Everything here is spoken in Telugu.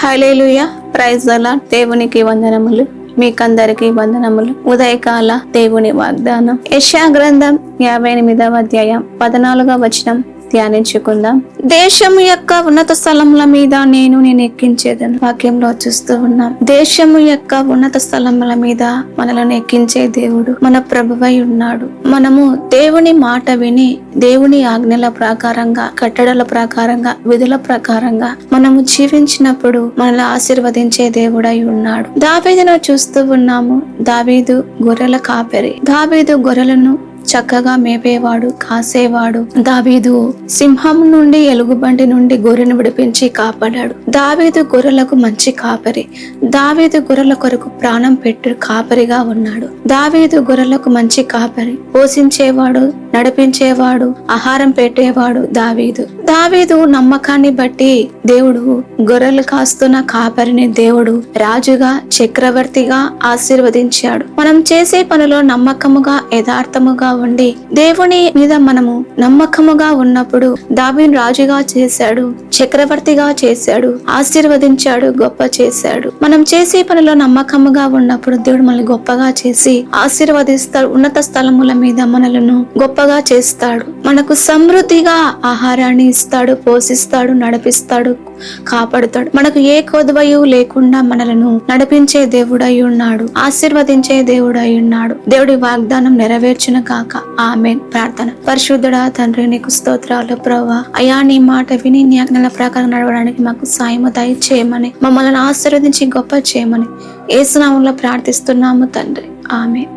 Hallelujah, praise the lord. దేవునికి వందనములు, మీకందరికి వందనములు. ఉదయకాల దేవుని వాగ్దానం యెషయా గ్రంథం 58వ అధ్యాయం 14వ వచనం ధ్యానించుకుందాం. దేశము యొక్క ఉన్నత స్థలముల మీద నేను ఎక్కించేదను. వాక్యంలో చూస్తూ ఉన్నాం, దేశము యొక్క ఉన్నత స్థలముల మీద మనలను ఎక్కించే దేవుడు మన ప్రభువై ఉన్నాడు. మనము దేవుని మాట విని, దేవుని ఆజ్ఞల ప్రకారంగా, కట్టడల ప్రకారంగా, విధుల ప్రకారంగా మనము జీవించినప్పుడు మనల్ని ఆశీర్వదించే దేవుడై ఉన్నాడు. దావీదును చూస్తూ ఉన్నాము. దావీదు గొర్రెల కాపరి. దావీదు గొర్రెలను చక్కగా మేపేవాడు, కాసేవాడు. దావీదు సింహం నుండి, ఎలుగుబంటి నుండి గొర్రెను విడిపించి కాపాడాడు. దావీదు గొర్రెలకు మంచి కాపరి. దావీదు గొర్రెల కొరకు ప్రాణం పెట్టు కాపరిగా ఉన్నాడు. దావీదు గొర్రెలకు మంచి కాపరి, పోషించేవాడు, నడిపించేవాడు, ఆహారం పెట్టేవాడు దావీదు. దావీదు నమ్మకాన్ని బట్టి దేవుడు గొర్రెలు కాస్తున్న కాపరిని దేవుడు రాజుగా, చక్రవర్తిగా ఆశీర్వదించాడు. మనం చేసే పనిలో నమ్మకముగా, యథార్థముగా ఉండి దేవుని మీద మనము నమ్మకముగా ఉన్నప్పుడు దావీదును రాజుగా చేశాడు, చక్రవర్తిగా చేశాడు, ఆశీర్వదించాడు, గొప్ప చేశాడు. మనం చేసే పనిలో నమ్మకముగా ఉన్నప్పుడు దేవుడు మనల్ని గొప్పగా చేసి ఆశీర్వదిస్తాడు. ఉన్నత స్థలముల మీద మనలను గొప్పగా చేస్తాడు. మనకు సమృద్ధిగా ఆహారాన్ని ఇస్తాడు, పోషిస్తాడు, నడిపిస్తాడు, కాపాడుతాడు. మనకు ఏ కొదువయు లేకుండా మనలను నడిపించే దేవుడై ఉన్నాడు, ఆశీర్వదించే దేవుడై ఉన్నాడు. దేవుడి వాగ్దానం నెరవేర్చును కాక. ఆమేన్. ప్రార్థన. పరిశుద్ధుడా తండ్రి, నీకు స్తోత్రాలు ప్రభువా. అయా, నీ మాట విని నీ ఆజ్ఞల ప్రకారం నడవడానికి మాకు సాయము దయచేయమని, మమ్మల్ని ఆశీర్వదించి గొప్ప చేయమని యేసు నామములో ప్రార్థిస్తున్నాము తండ్రి. ఆమేన్.